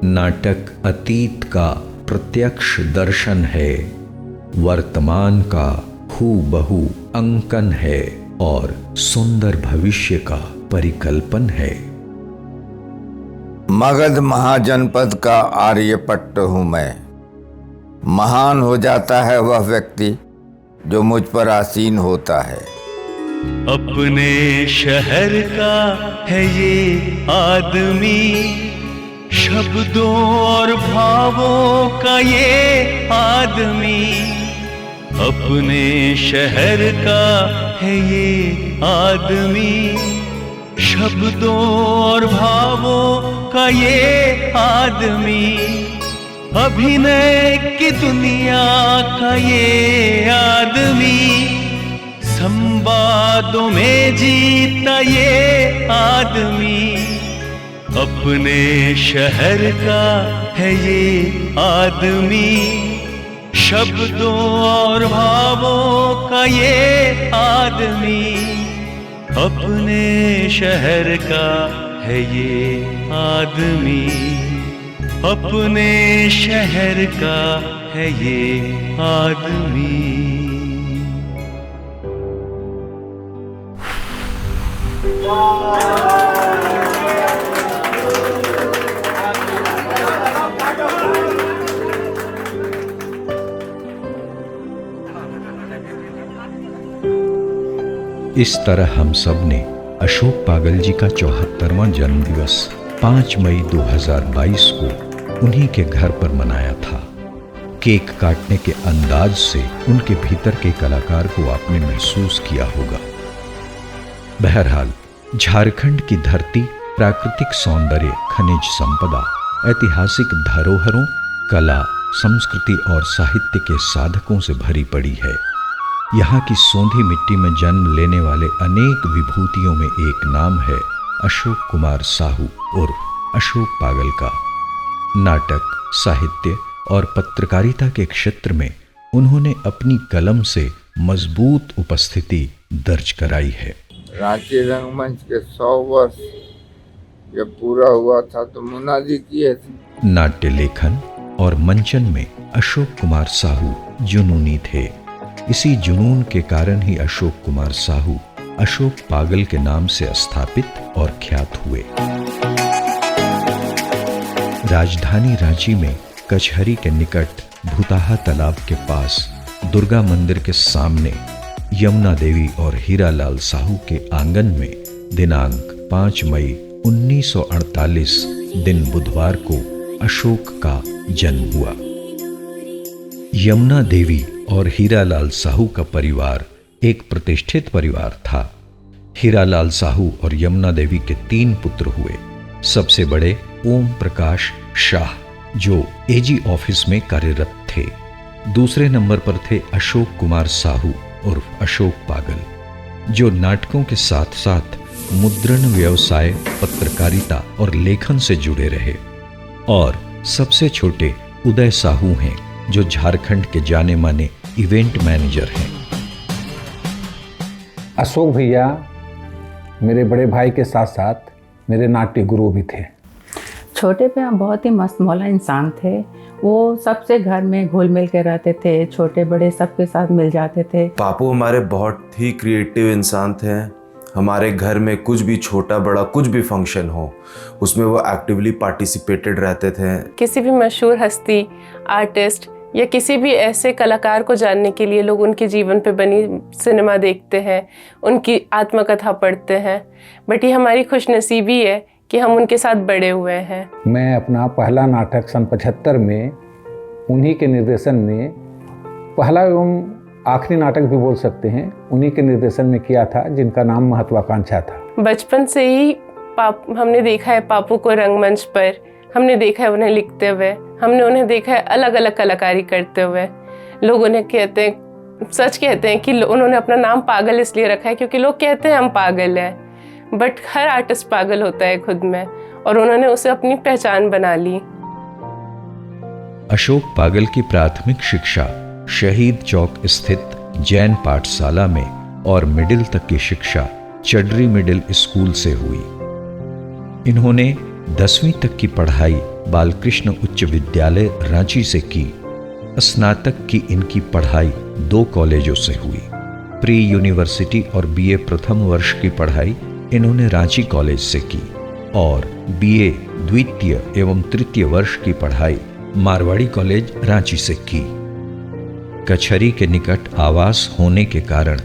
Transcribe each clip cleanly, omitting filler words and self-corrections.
नाटक अतीत का प्रत्यक्ष दर्शन है, वर्तमान का हूबहू अंकन है और सुंदर भविष्य का परिकल्पन है। मगध महाजनपद का आर्यपट्ट हूं मैं। महान हो जाता है वह व्यक्ति जो मुझ पर आसीन होता है। अपने शहर का है ये आदमी, शब्दों और भावों का ये आदमी। अपने शहर का है ये आदमी, शब्दों और भावों का ये आदमी। अभिनय की दुनिया का ये आदमी, संवादों में जीता ये आदमी। अपने शहर का है ये आदमी, शब्दों और भावों का ये आदमी। अपने शहर का है ये आदमी, अपने शहर का है ये आदमी। इस तरह हम सब ने अशोक पागल जी का 74वां जन्मदिवस 5 मई 2022 को उन्हीं के घर पर मनाया था। केक काटने के अंदाज से उनके भीतर के कलाकार को आपने महसूस किया होगा। बहरहाल, झारखंड की धरती प्राकृतिक सौंदर्य, खनिज संपदा, ऐतिहासिक धरोहरों, कला, संस्कृति और साहित्य के साधकों से भरी पड़ी है। यहाँ की सोंधी मिट्टी में जन्म लेने वाले अनेक विभूतियों में एक नाम है अशोक कुमार साहू उर्फ अशोक पागल का। नाटक, साहित्य और पत्रकारिता के क्षेत्र में उन्होंने अपनी कलम से मजबूत उपस्थिति दर्ज कराई है। रांची रंगमंच के 100 वर्ष जब पूरा हुआ था तो मुनादी किए थे। नाट्य लेखन और मंचन में अशोक कुमार साहू जुनूनी थे। इसी जुनून के कारण ही अशोक कुमार साहू अशोक पागल के नाम से स्थापित और ख्यात हुए। राजधानी रांची में कचहरी के निकट भूताहा तालाब के पास दुर्गा मंदिर के सामने यमुना देवी और हीरालाल साहू के आंगन में दिनांक 5 मई 1948 दिन बुधवार को अशोक का जन्म हुआ। यमुना देवी और हीरालाल साहू का परिवार एक प्रतिष्ठित परिवार था। हीरालाल साहू और यमुना देवी के 3 पुत्र हुए। सबसे बड़े ओम प्रकाश शाह, जो एजी ऑफिस में कार्यरत थे। दूसरे नंबर पर थे अशोक कुमार साहू उर्फ अशोक पागल, जो नाटकों के साथ साथ मुद्रण व्यवसाय, पत्रकारिता और लेखन से जुड़े रहे। और सबसे छोटे उदय साहू हैं, जो झारखंड के जाने माने इवेंट मैनेजर हैं। अशोक भैया मेरे बड़े भाई के साथ साथ मेरे नाट्य गुरु भी थे। छोटे पे हम बहुत ही मस्त मौला इंसान थे। वो सबसे घर में घुल मिल के रहते थे, छोटे बड़े सबके साथ मिल जाते थे। पापू हमारे बहुत ही क्रिएटिव इंसान थे। हमारे घर में कुछ भी छोटा बड़ा कुछ भी फंक्शन हो उसमें वो एक्टिवली पार्टिसिपेटेड रहते थे। किसी भी मशहूर हस्ती, आर्टिस्ट या किसी भी ऐसे कलाकार को जानने के लिए लोग उनके जीवन पे बनी सिनेमा देखते हैं, उनकी आत्मकथा पढ़ते हैं। बट ये हमारी खुशनसीबी है कि हम उनके साथ बड़े हुए हैं। मैं अपना पहला नाटक सन 75 में उन्हीं के निर्देशन में, पहला एवं आखिरी नाटक भी बोल सकते हैं, उन्हीं के निर्देशन में किया था, जिनका नाम महत्वाकांक्षा था। बचपन से ही हमने देखा है पापू को रंगमंच पर, हमने देखा है उन्हें लिखते हुए, हमने उन्हें देखा है अलग अलग कलाकारी करते हुए। लोग उन्हें कहते हैं, सच कहते हैं कि उन्होंने अपना नाम पागल इसलिए रखा है क्योंकि लोग कहते हैं हम पागल हैं, बट हर आर्टिस्ट पागल होता है खुद में, और उन्होंने उसे अपनी पहचान बना ली। अशोक पागल की प्राथमिक शिक्षा शहीद चौक स्थित जैन पाठशाला में और मिडिल तक की शिक्षा चडरी मिडिल स्कूल से हुई। इन्होंने 10वीं तक की पढ़ाई बालकृष्ण उच्च विद्यालय रांची से की। स्नातक की इनकी पढ़ाई 2 कॉलेजों से हुई। प्री यूनिवर्सिटी और बीए प्रथम वर्ष की पढ़ाई इन्होंने रांची कॉलेज से की और बीए द्वितीय एवं तृतीय वर्ष की पढ़ाई मारवाड़ी कॉलेज रांची से की। कचहरी के निकट आवास होने के कारण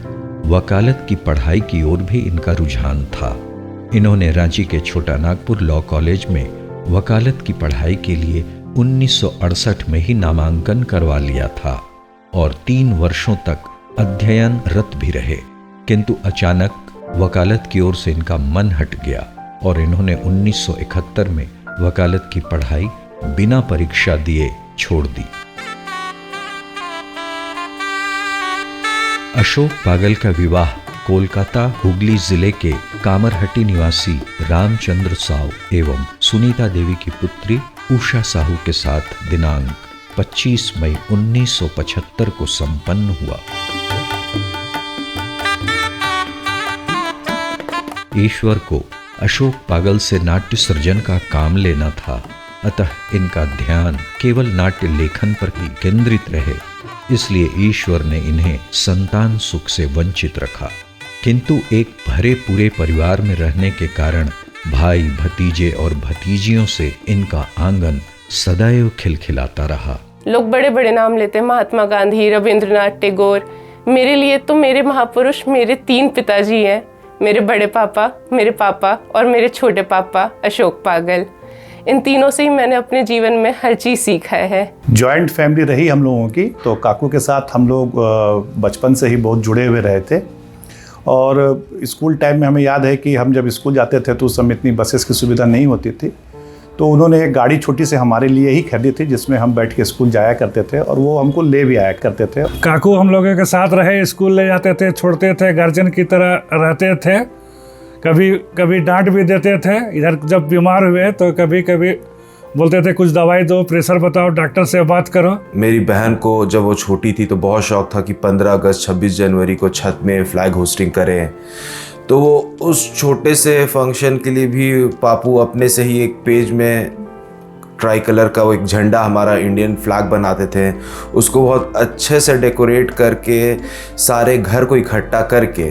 वकालत की पढ़ाई की ओर भी इनका रुझान था। इन्होंने रांची के छोटा नागपुर लॉ कॉलेज में वकालत की पढ़ाई के लिए 1968 में ही नामांकन करवा लिया था और 3 वर्षों तक अध्ययनरत भी रहे, किंतु अचानक वकालत की ओर से इनका मन हट गया और इन्होंने 1971 में वकालत की पढ़ाई बिना परीक्षा दिए छोड़ दी। अशोक पागल का विवाह कोलकाता हुगली जिले के कामरहट्टी निवासी रामचंद्र साव एवं सुनीता देवी की पुत्री उषा साहू के साथ दिनांक 25 मई 1975 को संपन्न हुआ। ईश्वर को अशोक पागल से नाट्य सृजन का काम लेना था, अतः इनका ध्यान केवल नाट्य लेखन पर ही केंद्रित रहे, इसलिए ईश्वर ने इन्हें संतान सुख से वंचित रखा। किंतु एक भरे पूरे परिवार में रहने के कारण भाई भतीजे और भतीजियों से इनका आंगन सदैव खिलखिलाता रहा। लोग बड़े बड़े नाम लेते हैं, महात्मा गांधी, रविंद्रनाथ टैगोर। मेरे लिए तो मेरे महापुरुष मेरे 3 पिताजी हैं, मेरे बड़े पापा, मेरे पापा और मेरे छोटे पापा अशोक पागल। इन तीनों से ही मैंने अपने जीवन में हर चीज़ सीखा है। जॉइंट फैमिली रही हम लोगों की, तो काकू के साथ हम लोग बचपन से ही बहुत जुड़े हुए रहे थे और स्कूल टाइम में हमें याद है कि हम जब स्कूल जाते थे तो उस समय इतनी बसेस की सुविधा नहीं होती थी, तो उन्होंने एक गाड़ी छोटी से हमारे लिए ही खरीदी थी जिसमें हम बैठ के स्कूल जाया करते थे और वो हमको ले भी आया करते थे। काकू हम लोगों के साथ रहे, स्कूल ले जाते थे, छोड़ते थे, गार्जियन की तरह रहते थे। कभी कभी डांट भी देते थे। इधर जब बीमार हुए तो कभी कभी बोलते थे कुछ दवाई दो, प्रेशर बताओ, डॉक्टर से बात करो। मेरी बहन को जब वो छोटी थी तो बहुत शौक था कि 15 अगस्त 26 जनवरी को छत में फ्लैग होस्टिंग करें, तो वो उस छोटे से फंक्शन के लिए भी पापू अपने से ही एक पेज में ट्राई कलर का वो एक झंडा हमारा इंडियन फ्लैग बनाते थे, उसको बहुत अच्छे से डेकोरेट करके सारे घर को इकट्ठा करके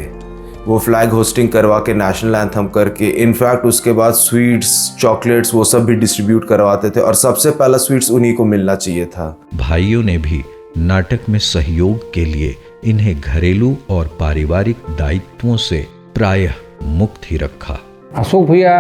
वो फ्लैग होस्टिंग करवा के नेशनल एंथम करके, इनफैक्ट उसके बाद स्वीट्स, चॉकलेट्स वो सब भी डिस्ट्रीब्यूट करवाते थे और सबसे पहला स्वीट्स उन्हीं को मिलना चाहिए था। भाइयों ने भी नाटक में सहयोग के लिए इन्हें घरेलू और पारिवारिक दायित्वों से प्रायः मुक्त ही रखा। अशोक भैया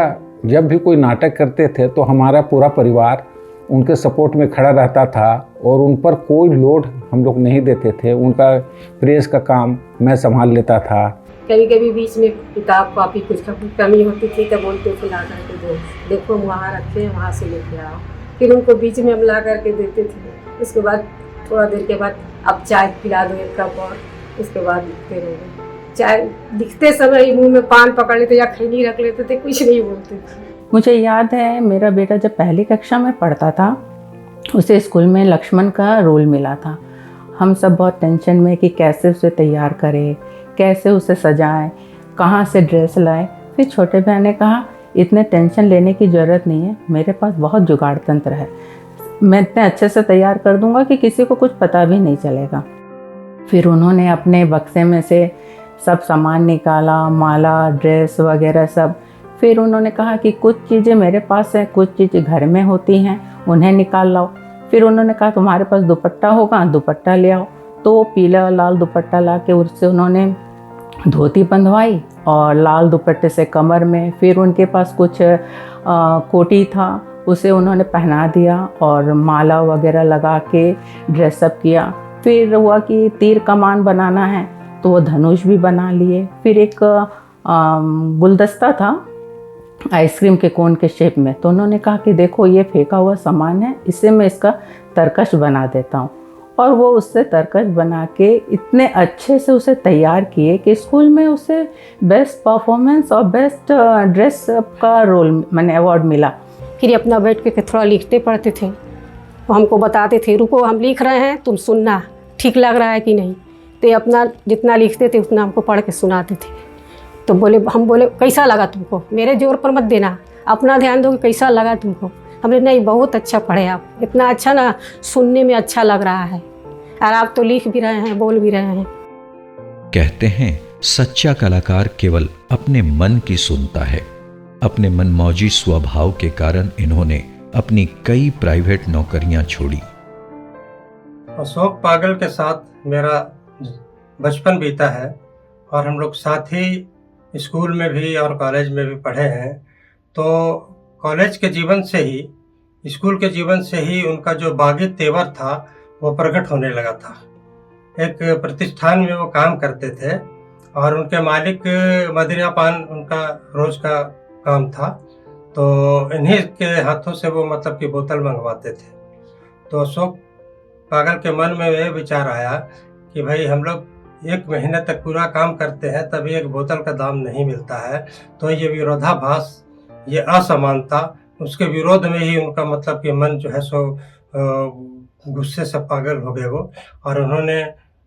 जब भी कोई नाटक करते थे तो हमारा पूरा परिवार उनके सपोर्ट में खड़ा रहता था और उन पर कोई लोड हम लोग नहीं देते थे। उनका प्रेस का काम मैं संभाल लेता था। कभी कभी बीच में किताब कॉपी कुछ कमी होती थी तो बोलते थे ला करके दो, देखो वहाँ रखे हैं वहाँ से लेके आओ, फिर उनको बीच में हम ला करके देते थे। उसके बाद थोड़ा देर के बाद अब चाय पिला दो 1 कप और उसके बाद लिखते रहोगे। चाय लिखते समय मुंह में पान पकड़ लेते या खैनी रख लेते थे, कुछ नहीं बोलते थे। मुझे याद है मेरा बेटा जब पहली कक्षा में पढ़ता था उसे स्कूल में लक्ष्मण का रोल मिला था। हम सब बहुत टेंशन में कि कैसे उसे तैयार करें, कैसे उसे सजाएं, कहाँ से ड्रेस लाएं। फिर छोटे बहन ने कहा इतने टेंशन लेने की ज़रूरत नहीं है, मेरे पास बहुत जुगाड़ तंत्र है, मैं इतने अच्छे से तैयार कर दूंगा कि किसी को कुछ पता भी नहीं चलेगा। फिर उन्होंने अपने बक्से में से सब सामान निकाला, माला, ड्रेस वगैरह सब। फिर उन्होंने कहा कि कुछ चीज़ें मेरे पास हैं, कुछ चीज़ें घर में होती हैं, उन्हें निकाल लाओ। फिर उन्होंने कहा तुम्हारे पास दुपट्टा होगा, दुपट्टा ले आओ। तो पीला लाल दुपट्टा ला के उससे उन्होंने धोती बंधवाई और लाल दुपट्टे से कमर में। फिर उनके पास कुछ कोटी था, उसे उन्होंने पहना दिया और माला वगैरह लगा के ड्रेसअप किया। फिर हुआ कि तीर कमान बनाना है तो वो धनुष भी बना लिए। फिर एक गुलदस्ता था आइसक्रीम के कोन के शेप में, तो उन्होंने कहा कि देखो ये फेंका हुआ सामान है, इससे मैं इसका तरकश बना देता हूँ। और वो उससे तरकश बना के इतने अच्छे से उसे तैयार किए कि स्कूल में उसे बेस्ट परफॉर्मेंस और बेस्ट ड्रेस का रोल मैंने अवार्ड मिला। फिर अपना बैठ के थोड़ा लिखते पढ़ते थे, वो हमको बताते थे रुको हम लिख रहे हैं, तुम सुनना ठीक लग रहा है कि नहीं। तो अपना जितना लिखते थे उतना हमको पढ़ के सुनाते थे। तो हम बोले कैसा लगा तुमको, मेरे जोर पर मत देना, अपना ध्यान दो कि कैसा लगा तुमको। हमने नहीं, बहुत अच्छा पढ़े आप, इतना अच्छा ना, सुनने में अच्छा लग रहा है, और आप तो लिख भी रहे हैं, बोल भी रहे हैं। कहते हैं सच्चा कलाकार केवल अपने मन की सुनता है। अपने मनमौजी स्वभाव के कारण इन्होंने अपनी कई प्राइवेट नौकरियां छोड़ी। अशोक पागल के साथ मेरा बचपन बीता है और हम लोग साथ ही स्कूल में भी और कॉलेज में भी पढ़े हैं। तो कॉलेज के जीवन से ही, स्कूल के जीवन से ही उनका जो बागी तेवर था वो प्रकट होने लगा था। एक प्रतिष्ठान में वो काम करते थे और उनके मालिक मदिरा पान उनका रोज का काम था, तो इन्हीं के हाथों से वो मतलब कि बोतल मंगवाते थे। तो अशोक पागल के मन में यह विचार आया कि भाई हम लोग 1 महीने तक पूरा काम करते हैं, तभी एक बोतल का दाम नहीं मिलता है, तो ये विरोधाभास, ये असमानता, उसके विरोध में ही उनका मतलब कि मन जो है सो गुस्से से पागल हो गए वो, और उन्होंने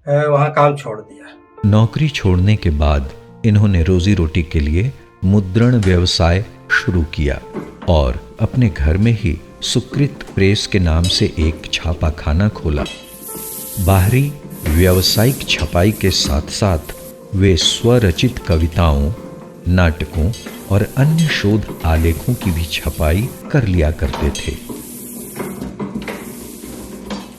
वहाँ काम छोड़ दिया। नौकरी छोड़ने के बाद इन्होंने रोजी रोटी के लिए मुद्रण व्यवसाय शुरू किया और अपने घर में ही सुकृत प्रेस के नाम से एक छापाखाना खोला। बाहरी व्यावसायिक छपाई के साथ साथ वे स्वरचित कविताओं, नाटकों और अन्य शोध आलेखों की भी छपाई कर लिया करते थे।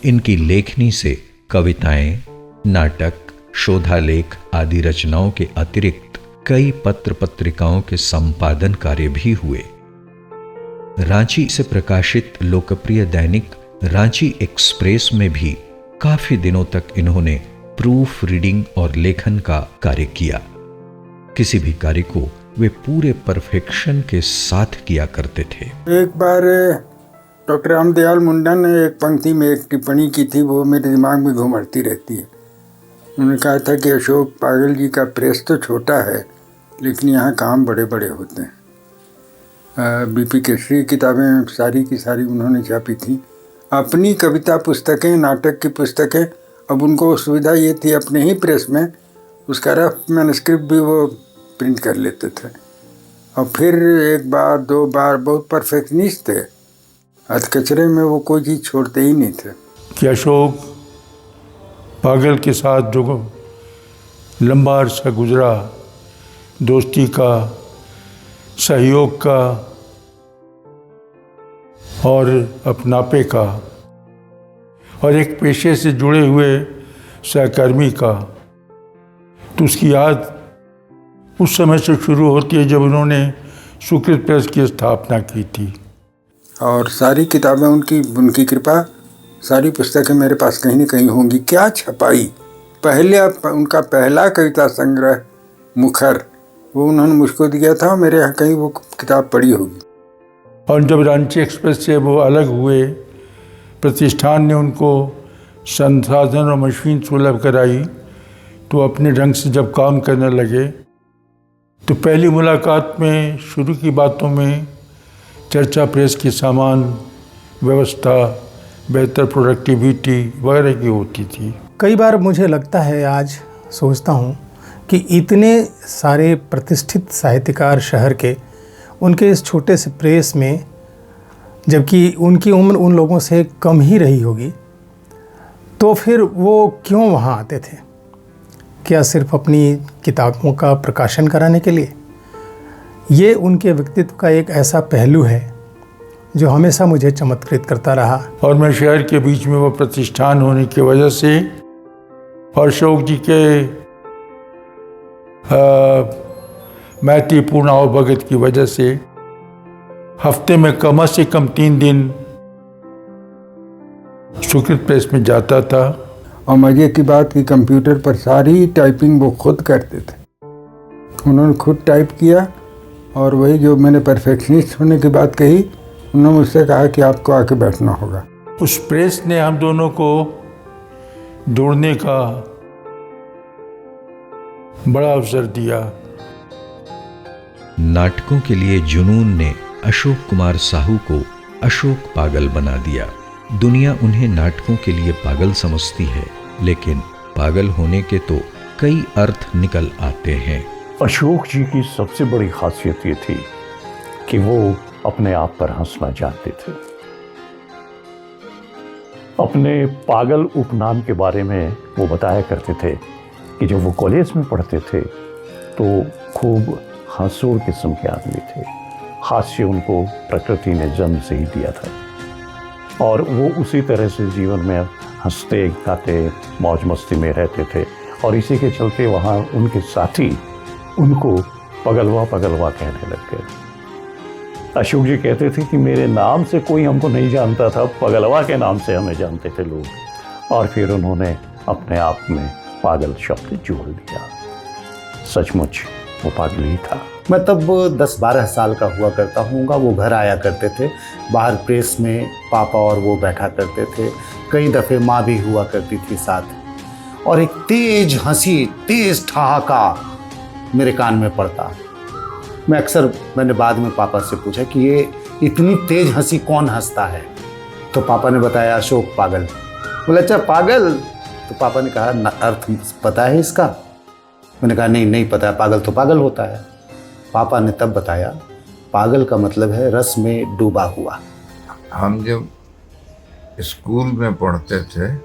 इनकी लेखनी से कविताएं, नाटक, शोधालेख आदि रचनाओं के अतिरिक्त कई पत्र पत्रिकाओं के संपादन कार्य भी हुए। रांची से प्रकाशित लोकप्रिय दैनिक रांची एक्सप्रेस में भी काफी दिनों तक इन्होंने प्रूफ रीडिंग और लेखन का कार्य किया। किसी भी कार्य को वे पूरे परफेक्शन के साथ किया करते थे। एक बार डॉक्टर रामदयाल मुंडा ने एक पंक्ति में एक टिप्पणी की थी, वो मेरे दिमाग में घुमड़ती रहती है। उन्होंने कहा था कि अशोक पागल जी का प्रेस तो छोटा है, लेकिन यहाँ काम बड़े बड़े होते हैं। बीपी केसरी किताबें सारी की सारी उन्होंने छापी थी। अपनी कविता पुस्तकें, नाटक की पुस्तकें, अब उनको सुविधा ये थी अपने ही प्रेस में उसका रफ मैन्युस्क्रिप्ट भी वो प्रिंट कर लेते थे। और फिर 1 बार 2 बार बहुत परफेक्शनिस्ट थे, हथकचरे में वो कोई चीज़ छोड़ते ही नहीं थे। कि अशोक पागल के साथ जो लंबा अरसा गुजरा, दोस्ती का, सहयोग का और अपनापे का, और एक पेशे से जुड़े हुए सहकर्मी का, तो उसकी याद उस समय से शुरू होती है जब उन्होंने सुकृत प्रेस की स्थापना की थी। और सारी किताबें उनकी कृपा, सारी पुस्तकें मेरे पास कहीं न कहीं होंगी। क्या छपाई! पहले उनका पहला कविता संग्रह मुखर वो उन्होंने मुझको दिया था, मेरे यहाँ कहीं वो किताब पड़ी होगी। और जब रांची एक्सप्रेस से वो अलग हुए, प्रतिष्ठान ने उनको संसाधन और मशीन सुलभ कराई, तो अपने ढंग से जब काम करने लगे, तो पहली मुलाकात में शुरू की बातों में चर्चा प्रेस की सामान, व्यवस्था, बेहतर प्रोडक्टिविटी वगैरह की होती थी। कई बार मुझे लगता है, आज सोचता हूँ कि इतने सारे प्रतिष्ठित साहित्यकार शहर के, उनके इस छोटे से प्रेस में, जबकि उनकी उम्र उन लोगों से कम ही रही होगी, तो फिर वो क्यों वहाँ आते थे? क्या सिर्फ अपनी किताबों का प्रकाशन कराने के लिए? ये उनके व्यक्तित्व का एक ऐसा पहलू है जो हमेशा मुझे चमत्कृत करता रहा। और मैं शहर के बीच में वो प्रतिष्ठान होने की वजह से और अशोक जी के मैत्रीपूर्ण आवभगत की वजह से हफ्ते में कम से कम 3 दिन सुकृत प्रेस में जाता था। और मज़े की बात कि कंप्यूटर पर सारी टाइपिंग वो खुद करते थे, उन्होंने खुद टाइप किया। और वही जो मैंने परफेक्शनिस्ट होने की बात कही, उन्होंने मुझसे कहा कि आपको आके बैठना होगा। उस प्रेस ने हम दोनों को जोड़ने का बड़ा अवसर दिया। नाटकों के लिए जुनून ने अशोक कुमार साहू को अशोक पागल बना दिया। दुनिया उन्हें नाटकों के लिए पागल समझती है, लेकिन पागल होने के तो कई अर्थ निकल आते हैं। अशोक जी की सबसे बड़ी खासियत ये थी कि वो अपने आप पर हंसना जानते थे। अपने पागल उपनाम के बारे में वो बताया करते थे कि जब वो कॉलेज में पढ़ते थे तो खूब हंसोड़ किस्म के आदमी थे। हास्य उनको प्रकृति ने जन्म से ही दिया था और वो उसी तरह से जीवन में हंसते गाते मौज मस्ती में रहते थे और इसी के चलते वहाँ उनके साथी उनको पगलवा पगलवा कहने लग गए। अशोक जी कहते थे कि मेरे नाम से कोई हमको नहीं जानता था, पगलवा के नाम से हमें जानते थे लोग। और फिर उन्होंने अपने आप में पागल शब्द जोड़ दिया। सचमुच वो पागल ही था। मैं तब 10-12 साल का हुआ करता हूँगा। वो घर आया करते थे, बाहर प्रेस में पापा और वो बैठा करते थे। कई दफ़े माँ भी हुआ करती थी साथ। और एक तेज हंसी, तेज ठहाका मेरे कान में पड़ता। मैंने बाद में पापा से पूछा कि ये इतनी तेज हंसी कौन हंसता है? तो पापा ने बताया अशोक पागल। बोले अच्छा पागल? तो पापा ने कहा अर्थ पता है इसका? मैंने कहा नहीं पता है, पागल तो पागल होता है। पापा ने तब बताया पागल का मतलब है रस में डूबा हुआ। हम जब स्कूल में पढ़ते थे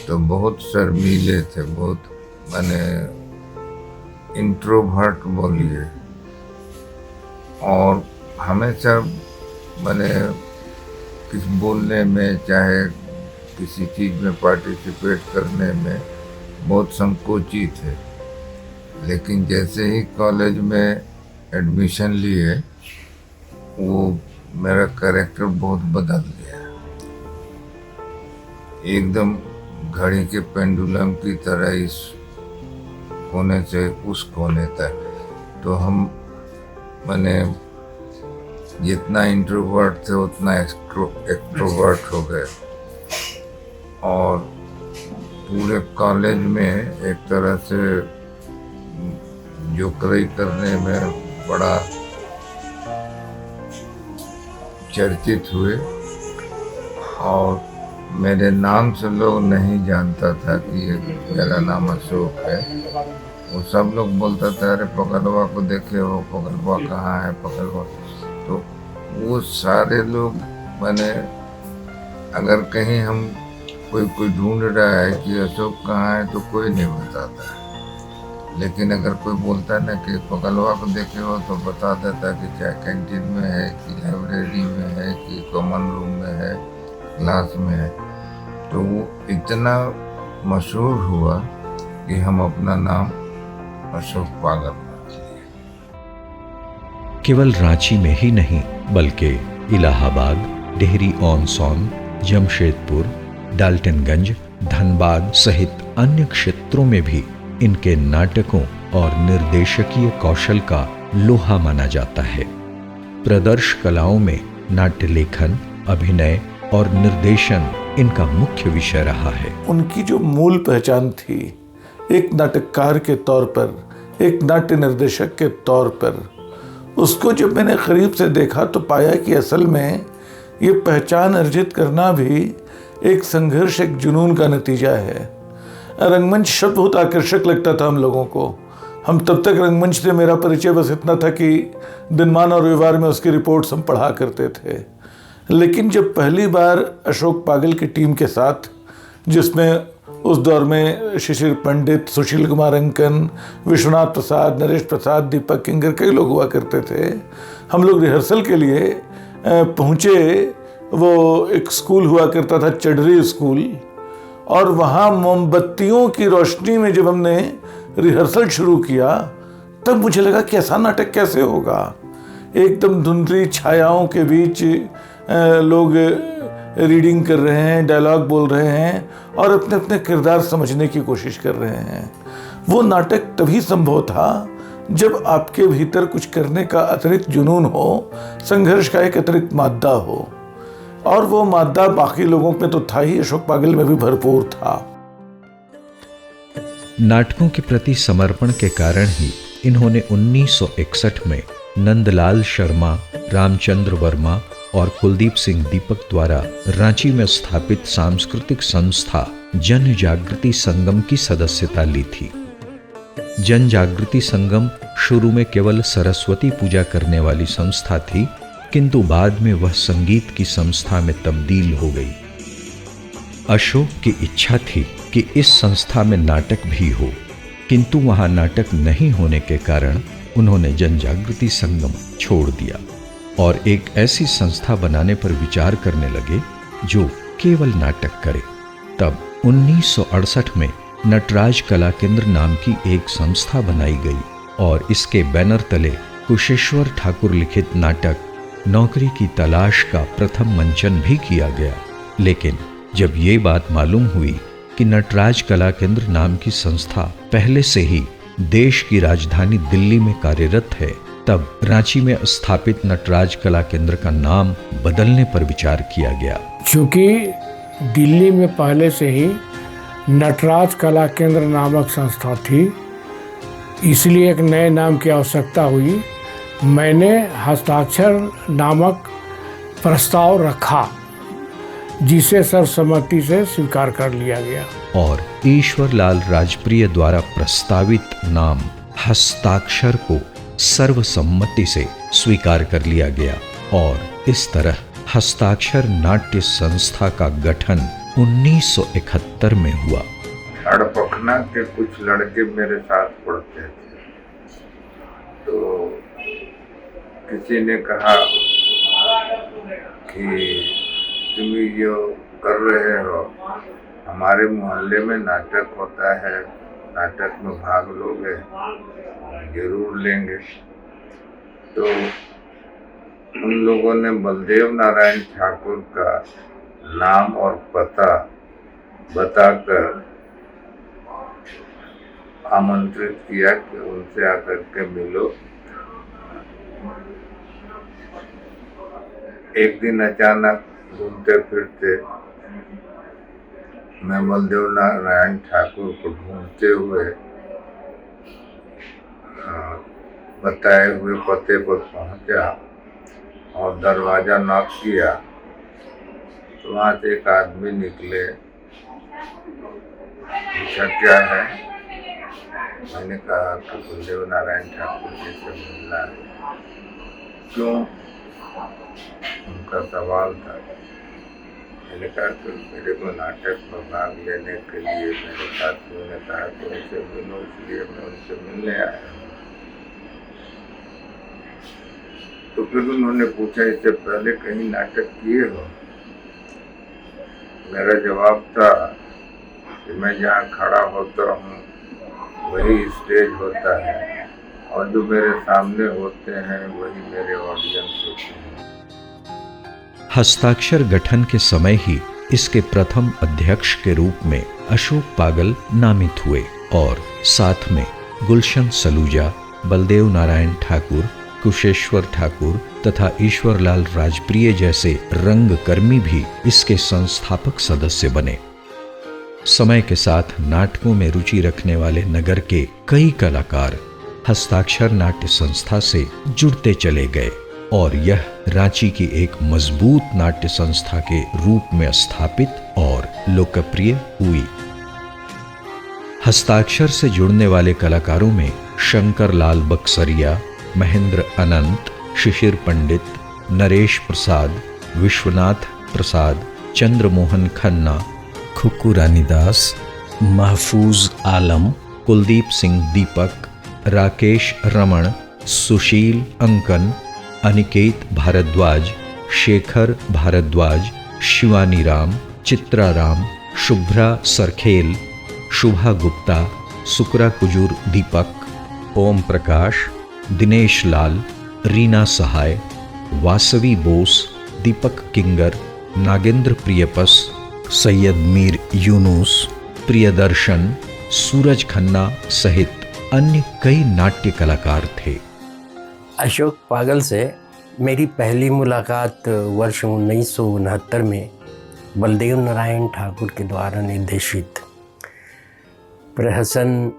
तो बहुत शर्मीले थे, बहुत माने इंट्रोवर्ट बोलिए, और हमेशा माने किस बोलने में चाहे किसी चीज़ में पार्टिसिपेट करने में बहुत संकोची थे। लेकिन जैसे ही कॉलेज में एडमिशन लिए वो मेरा कैरेक्टर बहुत बदल गया, एकदम घड़ी के पेंडुलम की तरह इस कोने से उस कोने तक। तो हम माने जितना इंट्रोवर्ट थे उतना एक्सट्रोवर्ट हो गए और पूरे कॉलेज में एक तरह से जोकरी करने में बड़ा चर्चित हुए। और मेरे नाम से लोग नहीं जानता था कि ये मेरा नाम अशोक है। वो सब लोग बोलता था अरे पगलवा को देखे हो, पगलवा कहाँ है पगलवा। तो वो सारे लोग माने अगर कहीं हम कोई ढूंढ रहा है कि अशोक कहाँ है तो कोई नहीं बताता है। लेकिन अगर कोई बोलता है ना कि पगलवा को देखे हो तो बता देता कि चाहे कैंटीन में है कि लाइब्रेरी में है कि कॉमन रूम में है, क्लास में है। तो वो इतना मशहूर हुआ कि हम अपना नाम अशोक पागल। केवल रांची में ही नहीं बल्कि इलाहाबाद, डेहरी ऑन सोन, जमशेदपुर, डाल्टनगंज, धनबाद सहित अन्य क्षेत्रों में भी इनके नाटकों और निर्देशकीय कौशल का लोहा माना जाता है। प्रदर्श कलाओं में नाट्य लेखन, अभिनय और निर्देशन इनका मुख्य विषय रहा है। उनकी जो मूल पहचान थी एक नाटककार के तौर पर, एक नाट्य निर्देशक के तौर पर, उसको जब मैंने करीब से देखा तो पाया कि असल में ये पहचान अर्जित करना भी एक संघर्ष, एक जुनून का नतीजा है। रंगमंच शब्द बहुत आकर्षक लगता था हम लोगों को। हम तब तक रंगमंच से मेरा परिचय बस इतना था कि दिनमान और व्यवहार में उसकी रिपोर्ट्स हम पढ़ा करते थे। लेकिन जब पहली बार अशोक पागल की टीम के साथ, जिसमें उस दौर में शिशिर पंडित, सुशील कुमार अंकन, विश्वनाथ प्रसाद, नरेश प्रसाद, दीपक किंगर, कई लोग हुआ करते थे, हम लोग रिहर्सल के लिए पहुँचे। वो एक स्कूल हुआ करता था, चढ़री स्कूल, और वहाँ मोमबत्तियों की रोशनी में जब हमने रिहर्सल शुरू किया तब मुझे लगा कि ऐसा नाटक कैसे होगा। एकदम धुंधली छायाओं के बीच लोग रीडिंग कर रहे हैं, डायलॉग बोल रहे हैं और अपने अपने किरदार समझने की कोशिश कर रहे हैं। वो नाटक तभी संभव था जब आपके भीतर कुछ करने का अतिरिक्त जुनून हो, संघर्ष का एक अतिरिक्त मादा हो, और वो मादा बाकी लोगों में तो था ही, अशोक पागल में भी भरपूर था। नाटकों के प्रति समर्पण के कारण ही इन्होंने 1961 में नंदलाल शर्मा, रामचंद्र वर्मा और कुलदीप सिंह दीपक द्वारा रांची में स्थापित सांस्कृतिक संस्था जन जागृति संगम की सदस्यता ली थी। जन जागृति संगम शुरू में केवल सरस्वती पूजा करने वाली संस्था थी, किंतु बाद में वह संगीत की संस्था में तब्दील हो गई। अशोक की इच्छा थी कि इस संस्था में नाटक भी हो, किंतु वहां नाटक नहीं होने के कारण उन्होंने जनजागृति संगम छोड़ दिया और एक ऐसी संस्था बनाने पर विचार करने लगे जो केवल नाटक करे। तब 1968 में नटराज कला केंद्र नाम की एक संस्था बनाई गई और इसके बैनर तले कुशेश्वर ठाकुर लिखित नाटक नौकरी की तलाश का प्रथम मंचन भी किया गया। लेकिन जब ये बात मालूम हुई कि नटराज कला केंद्र नाम की संस्था पहले से ही देश की राजधानी दिल्ली में कार्यरत है, तब रांची में स्थापित नटराज कला केंद्र का नाम बदलने पर विचार किया गया। चूँकि दिल्ली में पहले से ही नटराज कला केंद्र नामक संस्था थी, इसलिए एक नए नाम की आवश्यकता हुई। मैंने हस्ताक्षर नामक प्रस्ताव रखा, जिसे सर्वसम्मति से स्वीकार कर लिया गया और ईश्वरलाल राजप्रिय द्वारा प्रस्तावित नाम हस्ताक्षर को सर्वसम्मति से स्वीकार कर लिया गया और इस तरह हस्ताक्षर नाट्य संस्था का गठन 1971 में हुआ। अड़पखना के कुछ लड़के मेरे साथ पढ़ते थे, तो किसी ने कहा कि तुम जो कर रहे हो, हमारे मोहल्ले में नाटक होता है, नाटक में भाग लोगे? जरूर लेंगे। तो उन लोगों ने बलदेव नारायण ठाकुर का नाम और पता बताकर आमंत्रित किया कि उनसे आकर के मिलो। एक दिन अचानक घूमते फिरते मैं बलदेव नारायण ठाकुर को ढूंढते हुए बताए हुए पते पर पहुंचा और दरवाजा नॉक किया, तो वहाँ से एक आदमी निकले। पूछा क्या है? मैंने कहा कि बलदेव नारायण ठाकुर जी से मिलना है। क्यों? उनका सवाल था। मैंने कहा कि मेरे को नाटक में भाग लेने के लिए मेरे साथियों ने कहा कि उनसे मिलो, इसलिए मैं उनसे मिलने आया। तो फिर उन्होंने पूछा, इससे पहले कहीं नाटक किए हो? मेरा जवाब था कि मैं जहाँ खड़ा होता हूँ वही स्टेज होता है और जो मेरे सामने होते हैं वही मेरे ऑडियंस होते हैं। हस्ताक्षर गठन के समय ही इसके प्रथम अध्यक्ष के रूप में अशोक पागल नामित हुए और साथ में गुलशन सलूजा, बलदेव नारायण ठाकुर, कुशेश्वर ठाकुर तथा ईश्वरलाल राजप्रिय जैसे रंगकर्मी भी इसके संस्थापक सदस्य बने। समय के साथ नाटकों में रुचि रखने वाले नगर के कई कलाकार हस्ताक्षर नाट्य संस्था से जुड़ते चले गए और यह रांची की एक मजबूत नाट्य संस्था के रूप में स्थापित और लोकप्रिय हुई। हस्ताक्षर से जुड़ने वाले कलाकारों में शंकर लाल बक्सरिया, महेंद्र अनंत, शिशिर पंडित, नरेश प्रसाद, विश्वनाथ प्रसाद, चंद्रमोहन खन्ना, खुक्कू रानीदास, महफूज आलम, कुलदीप सिंह दीपक, राकेश रमण, सुशील अंकन, अनिकेत भारद्वाज, शेखर भारद्वाज, शिवानी राम, चित्रा राम, शुभ्रा सरखेल, शुभा गुप्ता, सुकरा कुजूर दीपक, ओम प्रकाश, दिनेश लाल, रीना सहाय, वासवी बोस, दीपक किंगर, नागेंद्र प्रियपस, सैयद मीर यूनुस, प्रियदर्शन, सूरज खन्ना सहित अन्य कई नाट्य कलाकार थे। अशोक पागल से मेरी पहली मुलाकात वर्ष 1969 में बलदेव नारायण ठाकुर के द्वारा निर्देशित प्रहसन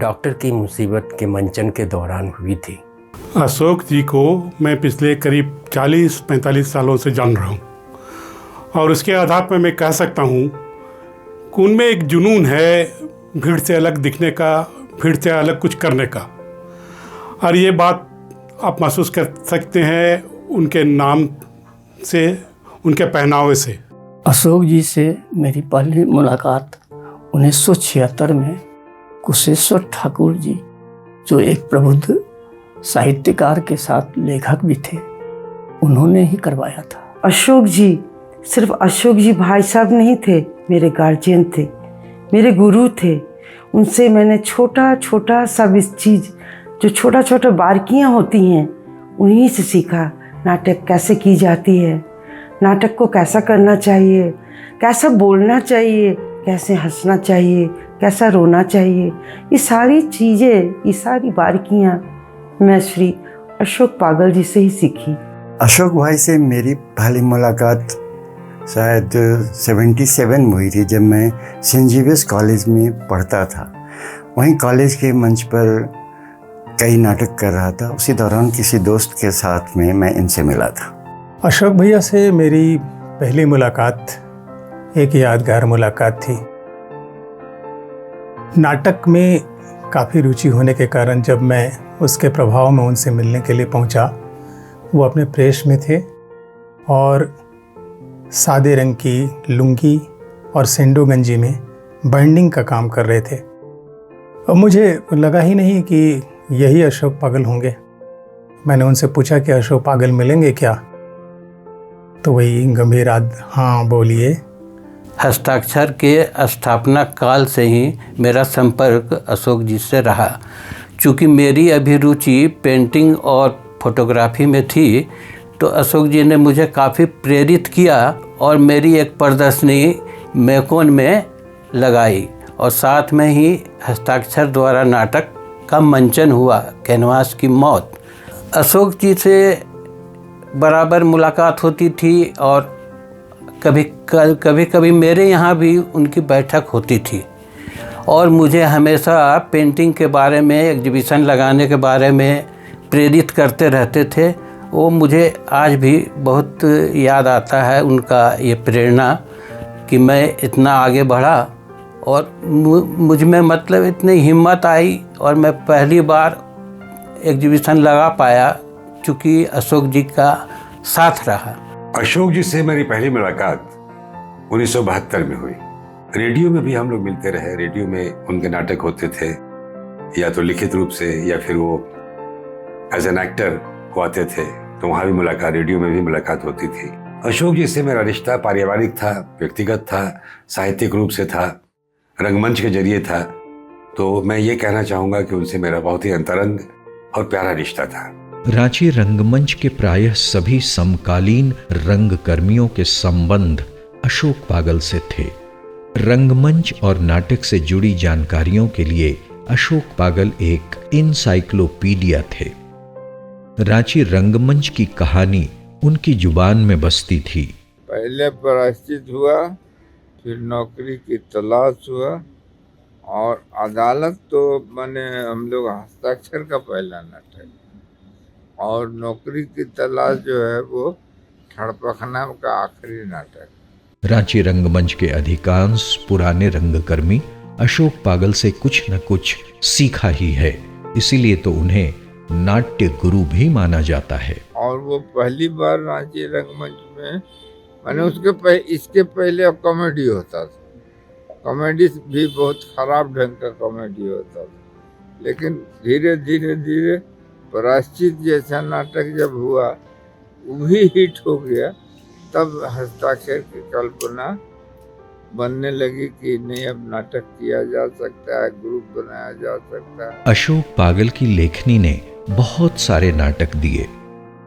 डॉक्टर की मुसीबत के मंचन के दौरान हुई थी। अशोक जी को मैं पिछले करीब 40-45 सालों से जान रहा हूँ और उसके आधार पर मैं कह सकता हूँ कि उनमें एक जुनून है भीड़ से अलग दिखने का, भीड़ से अलग कुछ करने का। और ये बात आप महसूस कर सकते हैं उनके नाम से, उनके पहनावे से। अशोक जी से मेरी पहली मुलाकात 1976 में कुशेश्वर ठाकुर जी, जो एक प्रबुद्ध साहित्यकार के साथ लेखक भी थे, उन्होंने ही करवाया था। अशोक जी सिर्फ अशोक जी भाई साहब नहीं थे, मेरे गार्जियन थे, मेरे गुरु थे। उनसे मैंने छोटा छोटा सब इस चीज़, जो छोटा छोटा बारीकियाँ होती हैं, उन्हीं से सीखा। नाटक कैसे की जाती है, नाटक को कैसा करना चाहिए, कैसा बोलना चाहिए, कैसे हंसना चाहिए, कैसा रोना चाहिए, ये सारी चीज़ें, ये सारी बारीकियाँ मैं श्री अशोक पागल जी से ही सीखी। अशोक भाई से मेरी पहली मुलाकात शायद 77 में हुई थी, जब मैं सेंट जेवियर्स कॉलेज में पढ़ता था। वहीं कॉलेज के मंच पर कई नाटक कर रहा था। उसी दौरान किसी दोस्त के साथ में मैं इनसे मिला था। अशोक भैया से मेरी पहली मुलाकात एक यादगार मुलाकात थी। नाटक में काफ़ी रुचि होने के कारण जब मैं उसके प्रभाव में उनसे मिलने के लिए पहुंचा, वो अपने प्रेस में थे और सादे रंग की लुंगी और सेंडो गंजी में बाइंडिंग का काम कर रहे थे। और मुझे लगा ही नहीं कि यही अशोक पागल होंगे। मैंने उनसे पूछा कि अशोक पागल मिलेंगे क्या, तो वही गंभीर हाँ बोलिए। हस्ताक्षर के स्थापना काल से ही मेरा संपर्क अशोक जी से रहा। चूँकि मेरी अभिरुचि पेंटिंग और फोटोग्राफी में थी, तो अशोक जी ने मुझे काफ़ी प्रेरित किया और मेरी एक प्रदर्शनी मैकोन में लगाई और साथ में ही हस्ताक्षर द्वारा नाटक का मंचन हुआ, कैनवास की मौत। अशोक जी से बराबर मुलाकात होती थी और कभी मेरे यहाँ भी उनकी बैठक होती थी और मुझे हमेशा पेंटिंग के बारे में, एग्जीबिशन लगाने के बारे में प्रेरित करते रहते थे। वो मुझे आज भी बहुत याद आता है उनका ये प्रेरणा कि मैं इतना आगे बढ़ा और मुझ में मतलब इतनी हिम्मत आई और मैं पहली बार एग्जीबिशन लगा पाया, चूँकि अशोक जी का साथ रहा। अशोक जी से मेरी पहली मुलाकात 1972 में हुई। रेडियो में भी हम लोग मिलते रहे। रेडियो में उनके नाटक होते थे, या तो लिखित रूप से या फिर वो एज एन एक्टर वो आते थे, तो वहाँ भी मुलाकात, रेडियो में भी मुलाकात होती थी। अशोक जी से मेरा रिश्ता पारिवारिक था, व्यक्तिगत था, साहित्यिक रूप से था, रंगमंच के जरिए था। तो मैं ये कहना चाहूँगा कि उनसे मेरा बहुत ही अंतरंग और प्यारा रिश्ता था। रांची रंगमंच के प्रायः सभी समकालीन रंगकर्मियों के संबंध अशोक पागल से थे। रंगमंच और नाटक से जुड़ी जानकारियों के लिए अशोक पागल एक इनसाइक्लोपीडिया थे। रांची रंगमंच की कहानी उनकी जुबान में बसती थी। पहले प्रायश्चित हुआ, फिर नौकरी की तलाश हुआ और अदालत तो मैंने हम लोग हस्ताक्षर का पहला नाटक, और नौकरी की तलाश जो है वो ठड़पखना का आखिरी नाटक। रांची रंगमंच के अधिकांश पुराने रंगकर्मी अशोक पागल से कुछ न कुछ सीखा ही है, इसीलिए तो उन्हें नाट्य गुरु भी माना जाता है। और वो पहली बार रांची रंगमंच में मैंने इसके पहले कॉमेडी होता था। कॉमेडी भी बहुत खराब ढंग का कॉमेडी होता था, लेकिन धीरे धीरे प्रायश्चित जैसा नाटक जब हुआ वो भी हिट हो गया, तब हस्ताक्षर की कल्पना बनने लगी कि नहीं, अब नाटक किया जा सकता है, ग्रुप बनाया जा सकता है। अशोक पागल की लेखनी ने बहुत सारे नाटक दिए।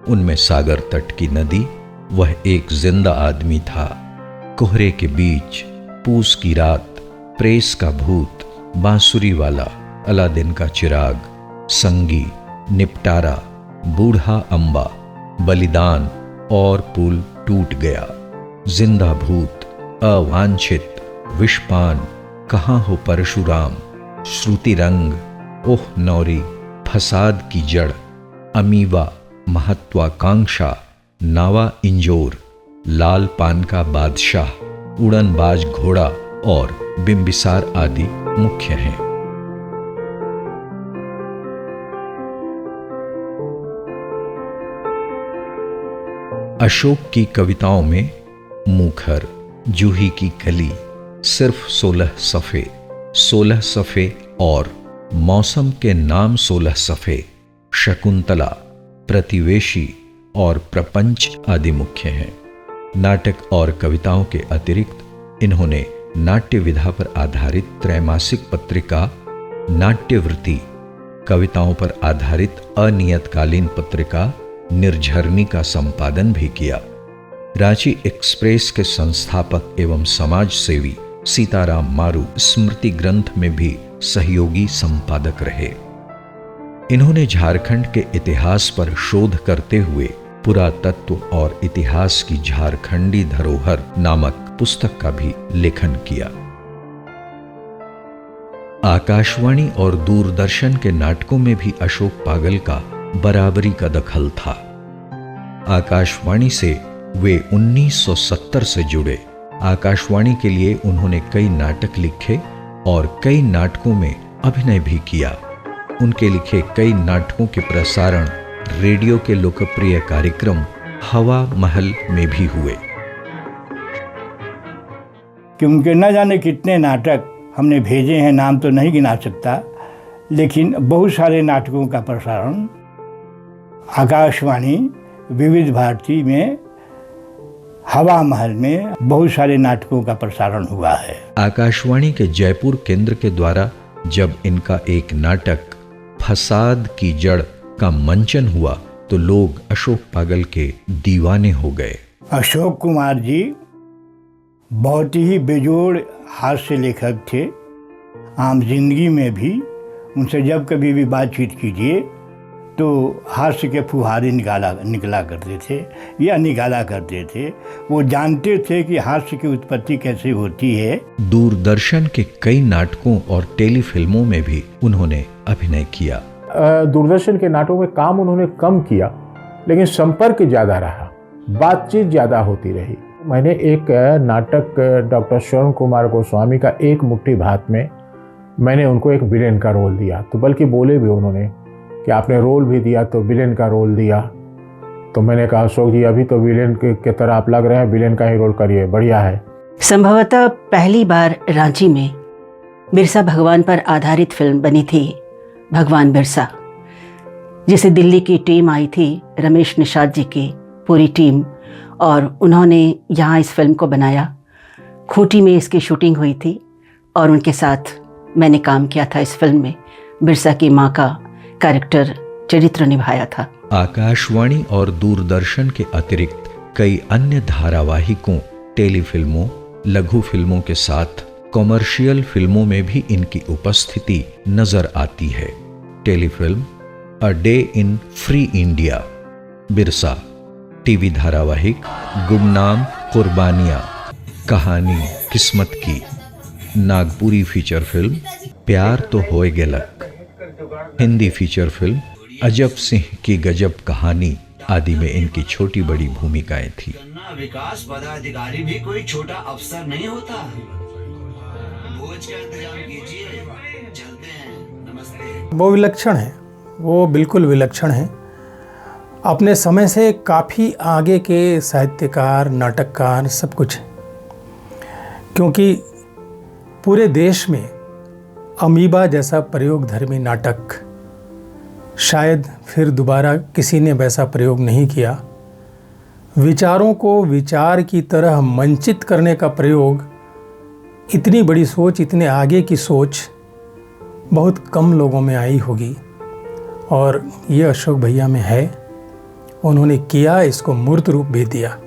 उनमें सागर तट की नदी, वह एक जिंदा आदमी था, कोहरे के बीच, पूस की रात, प्रेस का भूत, बांसुरी वाला, अलादीन का चिराग, संगी, निपटारा, बूढ़ा अम्बा, बलिदान और पुल टूट गया, जिंदा भूत, अवांछित, विषपान, कहाँ हो परशुराम, श्रुति रंग, ओह नौरी, फसाद की जड़, अमीवा, महत्वाकांक्षा, नावा इंजोर, लाल पान का बादशाह, उड़नबाज घोड़ा और बिंबिसार आदि मुख्य हैं। अशोक की कविताओं में मुखर, जूही की कली, सिर्फ 16 सफ़े और मौसम के नाम 16 सफ़े, शकुंतला, प्रतिवेशी और प्रपंच आदि मुख्य हैं। नाटक और कविताओं के अतिरिक्त इन्होंने नाट्य विधा पर आधारित त्रैमासिक पत्रिका नाट्यवृत्ति, कविताओं पर आधारित अनियतकालीन पत्रिका निर्झरनी का संपादन भी किया। रांची एक्सप्रेस के संस्थापक एवं समाज सेवी सीताराम मारू स्मृति ग्रंथ में भी सहयोगी संपादक रहे। इन्होंने झारखंड के इतिहास पर शोध करते हुए पुरातत्व और इतिहास की झारखंडी धरोहर नामक पुस्तक का भी लेखन किया। आकाशवाणी और दूरदर्शन के नाटकों में भी अशोक पागल का बराबरी का दखल था। आकाशवाणी से वे 1970 से जुड़े। आकाशवाणी के लिए उन्होंने कई नाटक लिखे और कई नाटकों में अभिनय भी किया। उनके लिखे कई नाटकों के प्रसारण रेडियो के लोकप्रिय कार्यक्रम हवा महल में भी हुए। कि उनके न जाने कितने नाटक हमने भेजे हैं, नाम तो नहीं गिना सकता, लेकिन बहुत सारे नाटकों का प्रसारण आकाशवाणी विविध भारती में हवा महल में बहुत सारे नाटकों का प्रसारण हुआ है। आकाशवाणी के जयपुर केंद्र के द्वारा जब इनका एक नाटक फसाद की जड़ का मंचन हुआ तो लोग अशोक पागल के दीवाने हो गए। अशोक कुमार जी बहुत ही बेजोड़ हास्य लेखक थे। आम जिंदगी में भी उनसे जब कभी भी बातचीत कीजिए तो हास्य के फुहारे निकला करते थे या निकाला करते थे। वो जानते थे कि हास्य की उत्पत्ति कैसे होती है। दूरदर्शन के कई नाटकों और टेलीफिल्मों में भी उन्होंने अभिनय किया। दूरदर्शन के नाटकों में काम उन्होंने कम किया, लेकिन संपर्क ज़्यादा रहा, बातचीत ज़्यादा होती रही। मैंने एक नाटक डॉक्टर श्रवण कुमार गोस्वामी का एक मुट्ठी भात में मैंने उनको एक विलेन का रोल दिया, तो बल्कि बोले भी उन्होंने कि आपने रोल भी दिया तो विलेन का रोल दिया। तो मैंने कहा अशोक जी अभी तो विलेन के तरह आप लग रहे हैं, विलेन का ही रोल करिए, बढ़िया है। संभवतः पहली बार रांची में बिरसा भगवान पर आधारित फिल्म बनी थी भगवान बिरसा, जिसे दिल्ली की टीम आई थी, रमेश निषाद जी की पूरी टीम, और उन्होंने यहाँ इस फिल्म को बनाया। खूंटी में इसकी शूटिंग हुई थी और उनके साथ मैंने काम किया था। इस फिल्म में बिरसा की माँ का कैरेक्टर चरित्र निभाया था। आकाशवाणी और दूरदर्शन के अतिरिक्त कई अन्य धारावाहिकों, टेलीफिल्मों, लघु फिल्मों के साथ कॉमर्शियल फिल्मों में भी इनकी उपस्थिति नजर आती है। Telefilm a day in free India, Birsa, TV धारावाहिक गुमनाम कुर्बानियाँ, कहानी किस्मत की, नागपुरी फीचर फिल्म प्यार तो होए गेलक, हिंदी फीचर फिल्म अजब सिंह की गजब कहानी आदि में इनकी छोटी बड़ी भूमिकाएं थी। विकास पदाधिकारी भी कोई छोटा अफसर नहीं होता। भोज का इंतजाम कीजिए, चलते हैं, नमस्ते। वो विलक्षण है, वो बिल्कुल विलक्षण है। अपने समय से काफ़ी आगे के साहित्यकार, नाटककार, सब कुछ, क्योंकि पूरे देश में अमीबा जैसा प्रयोगधर्मी नाटक शायद फिर दोबारा किसी ने वैसा प्रयोग नहीं किया। विचारों को विचार की तरह मंचित करने का प्रयोग, इतनी बड़ी सोच, इतने आगे की सोच बहुत कम लोगों में आई होगी, और ये अशोक भैया में है। उन्होंने किया, इसको मूर्त रूप भी दिया।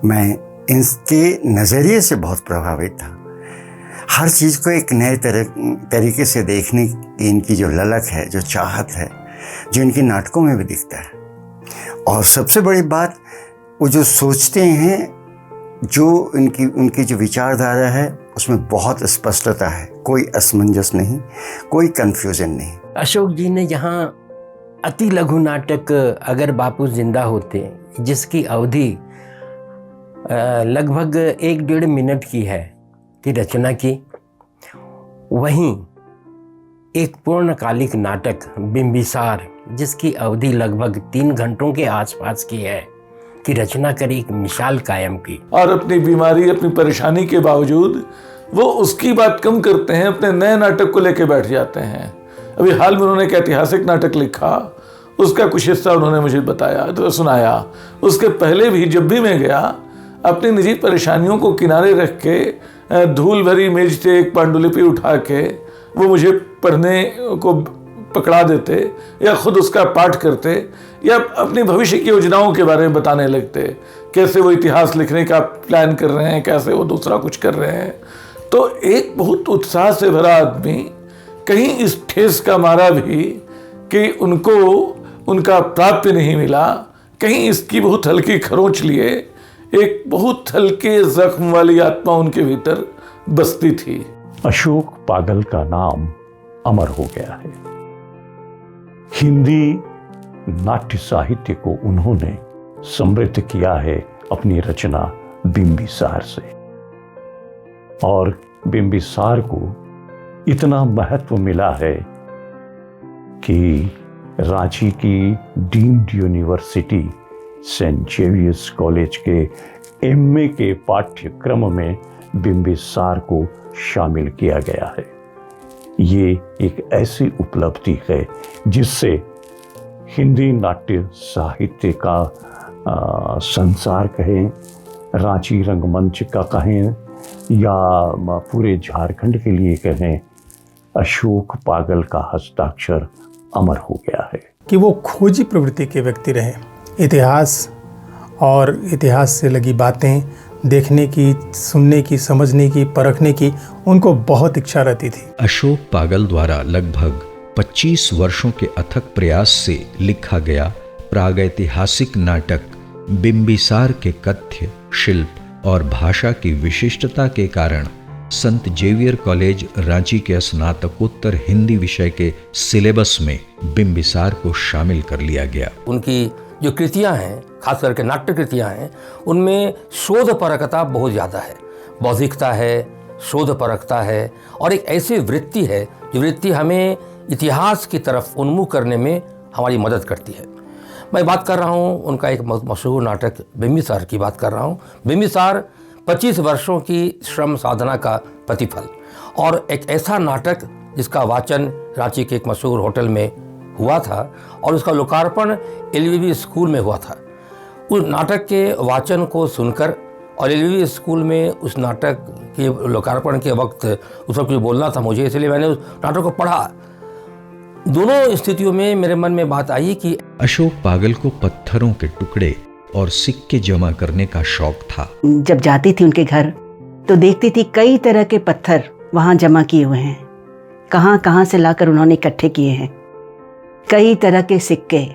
मैं इनके नज़रिए से बहुत प्रभावित था। हर चीज़ को एक नए तरीके से देखने की इनकी जो ललक है, जो चाहत है, जो इनके नाटकों में भी दिखता है। और सबसे बड़ी बात, वो जो सोचते हैं, जो उनकी जो विचारधारा है, उसमें बहुत स्पष्टता है, कोई असमंजस नहीं, कोई कन्फ्यूजन नहीं। अशोक जी ने यहाँ अति लघु नाटक अगर बापू जिंदा होते, जिसकी अवधि लगभग 1-1.5 मिनट की है, की रचना की, वहीं एक पूर्णकालिक नाटक बिंबिसार, जिसकी अवधि लगभग 3 घंटों के आसपास की है, कि रचना कर एक मिसाल कायम की। और अपनी बीमारी, अपनी परेशानी के बावजूद वो उसकी बात कम करते हैं, अपने नए नाटक को लेके बैठ जाते हैं। अभी हाल में उन्होंने एक ऐतिहासिक नाटक लिखा, उसका कुछ हिस्सा उन्होंने मुझे बताया तो सुनाया। उसके पहले भी जब भी मैं गया, अपनी निजी परेशानियों को किनारे रख के धूल भरी मेज से एक पांडुलिपि उठा के वो मुझे पढ़ने को पकड़ा देते या खुद उसका पाठ करते या अपनी भविष्य की योजनाओं के बारे में बताने लगते, कैसे वो इतिहास लिखने का प्लान कर रहे हैं, कैसे वो दूसरा कुछ कर रहे हैं। तो एक बहुत उत्साह से भरा आदमी कहीं इस ठेस का मारा भी कि उनको उनका प्राप्य नहीं मिला, कहीं इसकी बहुत हल्की खरोंच लिए एक बहुत हल्के जख्म वाली आत्मा उनके भीतर बसती थी। अशोक पागल का नाम अमर हो गया है। हिंदी नाट्य साहित्य को उन्होंने समृद्ध किया है अपनी रचना बिंबिसार से, और बिंबिसार को इतना महत्व मिला है कि रांची की deemed university Saint Xavier's college के एमए के पाठ्यक्रम में बिंबिसार को शामिल किया गया है। ये एक ऐसी उपलब्धि है जिससे हिंदी नाट्य साहित्य का संसार कहें, रांची रंगमंच का कहें या पूरे झारखंड के लिए कहें, अशोक पागल का हस्ताक्षर अमर हो गया है। कि वो खोजी प्रवृत्ति के व्यक्ति रहे। इतिहास और इतिहास से लगी बातें देखने की, सुनने की, समझने की, परखने की उनको बहुत इच्छा रहती थी। अशोक पागल द्वारा लगभग 25 वर्षों के अथक प्रयास से लिखा गया प्रागैतिहासिक नाटक बिंबिसार के कथ्य, शिल्प और भाषा की विशिष्टता के कारण संत जेवियर कॉलेज रांची के स्नातकोत्तर हिंदी विषय के सिलेबस में बिंबिसार को शामिल कर लिया गया। उनकी जो कृतियां हैं, खास करके नाट्य कृतियां हैं, उनमें शोधपरकता बहुत ज़्यादा है, बौद्धिकता है, शोधपरकता है, और एक ऐसी वृत्ति है जो वृत्ति हमें इतिहास की तरफ उन्मुख करने में हमारी मदद करती है। मैं बात कर रहा हूँ उनका एक मशहूर नाटक बिंबिसार की बात कर रहा हूँ। बिंबिसार 25 वर्षों की श्रम साधना का प्रतिफल, और एक ऐसा नाटक जिसका वाचन रांची के एक मशहूर होटल में हुआ था और उसका लोकार्पण एलवीवी स्कूल में हुआ था। उस नाटक के वाचन को सुनकर और एलवीवी स्कूल में उस नाटक के लोकार्पण के वक्त उस वक्त कुछ बोलना था मुझे, इसलिए मैंने उस नाटक को पढ़ा। दोनों स्थितियों में मेरे मन में बात आई कि अशोक पागल को पत्थरों के टुकड़े और सिक्के जमा करने का शौक था। जब जाती थी उनके घर तो देखती थी कई तरह के पत्थर वहाँ जमा किए हुए हैं, कहाँ कहाँ से लाकर उन्होंने इकट्ठे किए हैं। कई तरह के सिक्के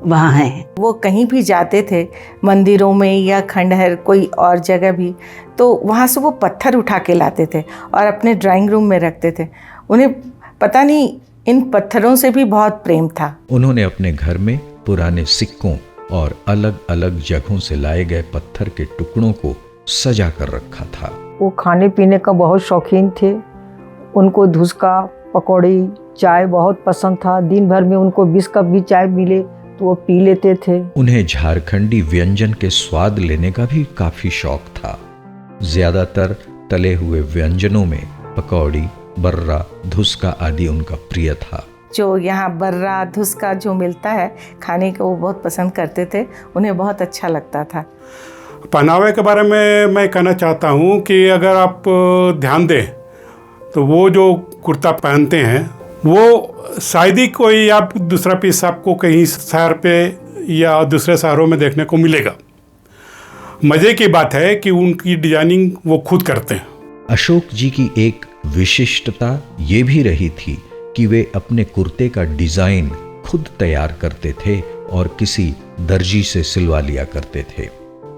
वहाँ हैं। वो कहीं भी जाते थे, मंदिरों में या खंडहर कोई और जगह भी, तो वहाँ से वो पत्थर उठा के लाते थे और अपने ड्राइंग रूम में रखते थे। उन्हें पता नहीं इन पत्थरों से भी बहुत प्रेम था। उन्होंने अपने घर में पुराने सिक्कों और अलग अलग जगहों से लाए गए पत्थर के टुकड़ों को सजा कर रखा था। वो खाने पीने का बहुत शौकीन थे। उनको धुसका, पकौड़ी, चाय बहुत पसंद था। दिन भर में उनको 20 कप भी चाय मिले तो वो पी लेते थे। उन्हें झारखंडी व्यंजन के स्वाद लेने का भी काफी शौक था। ज्यादातर तले हुए व्यंजनों में पकौड़ी, बर्रा, धुसका आदि उनका प्रिय था। जो यहाँ बर्रा, धुसका जो मिलता है खाने को वो बहुत पसंद करते थे, उन्हें बहुत अच्छा लगता था। पहनावे के बारे में मैं कहना चाहता हूँ कि अगर आप ध्यान दें तो वो जो कुर्ता पहनते हैं वो शायद ही कोई आप दूसरा पीस आपको कहीं शहर पे या दूसरे शहरों में देखने को मिलेगा। मज़े की बात है कि उनकी डिजाइनिंग वो खुद करते हैं। अशोक जी की एक विशिष्टता ये भी रही थी कि वे अपने कुर्ते का डिजाइन खुद तैयार करते थे और किसी दर्जी से सिलवा लिया करते थे।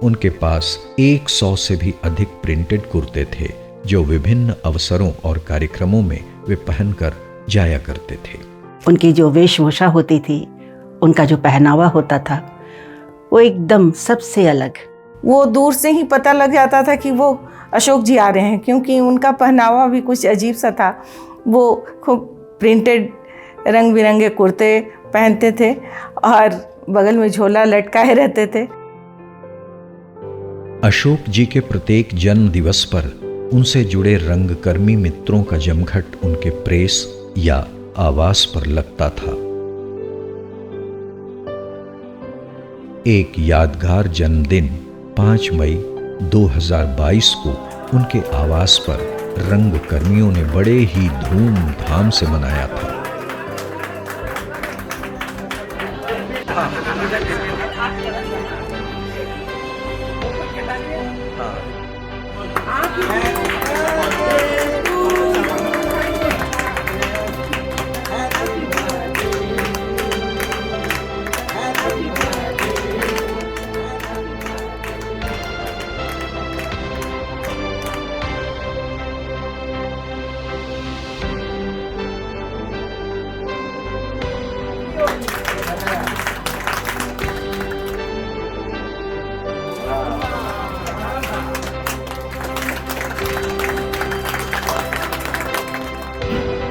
उनके पास 100 से भी अधिक प्रिंटेड कुर्ते थे जो विभिन्न अवसरों और कार्यक्रमों में वे पहनकर जाया करते थे। उनकी जो वेशभूषा होती थी, उनका जो पहनावा होता था, वो एकदम सबसे अलग। वो दूर से ही पता लग जाता था कि वो अशोक जी आ रहे हैं, क्योंकि उनका पहनावा भी कुछ अजीब सा था। वो खूब प्रिंटेड रंग बिरंगे कुर्ते पहनते थे और बगल में झोला लटकाए रहते थे। अशोक जी के प्रत्येक जन्म दिवस पर उनसे जुड़े रंगकर्मी मित्रों का जमघट उनके प्रेस या आवास पर लगता था। एक यादगार जन्मदिन 5 मई 2022 को उनके आवास पर रंगकर्मियों ने बड़े ही धूमधाम से मनाया था।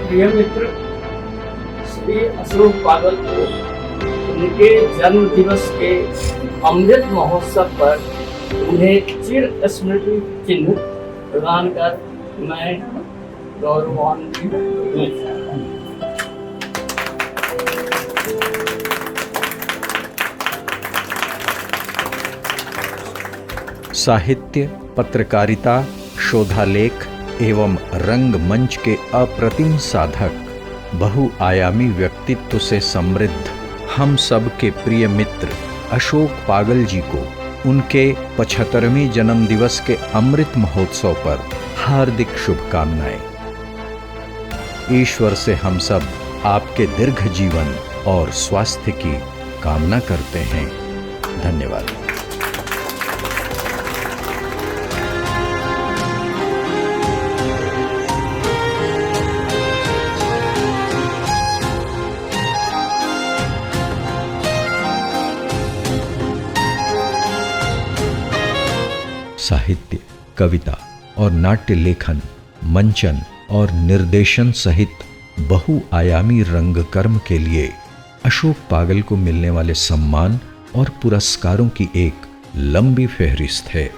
प्रिय मित्र, श्री अशोक पागल को उनके जन्म दिवस के अमृत महोत्सव पर उन्हें चिर स्मृति चिन्ह प्रदान कर मैं गौरवान्वित हूँ। साहित्य, पत्रकारिता, शोधालेख एवं रंगमंच के अप्रतिम साधक, बहुआयामी व्यक्तित्व से समृद्ध हम सब के प्रिय मित्र अशोक पागल जी को उनके 75वें जन्म दिवस के अमृत महोत्सव पर हार्दिक शुभकामनाएं। ईश्वर से हम सब आपके दीर्घ जीवन और स्वास्थ्य की कामना करते हैं। धन्यवाद। साहित्य, कविता और नाट्य लेखन, मंचन और निर्देशन सहित बहुआयामी रंगकर्म के लिए अशोक पागल को मिलने वाले सम्मान और पुरस्कारों की एक लंबी फहरिस्त है।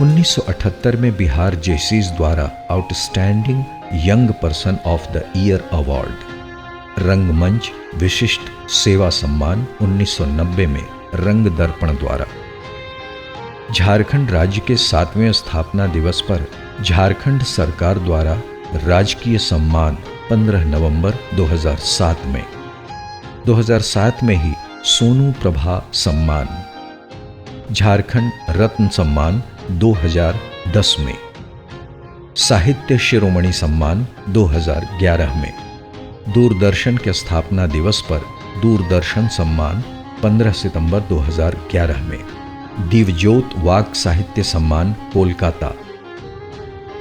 (1978) में बिहार जेसीज द्वारा outstanding young person of the year award, रंगमंच विशिष्ट सेवा सम्मान 1990 में रंग दर्पण द्वारा, झारखंड राज्य के 7वें स्थापना दिवस पर झारखंड सरकार द्वारा राजकीय सम्मान 15 नवंबर 2007 में, 2007 में ही सोनू प्रभा सम्मान, झारखंड रत्न सम्मान 2010 में, साहित्य शिरोमणि सम्मान 2011 में, दूरदर्शन के स्थापना दिवस पर दूरदर्शन सम्मान 15 सितंबर 2011 में, दिवज्योत वाक साहित्य सम्मान कोलकाता,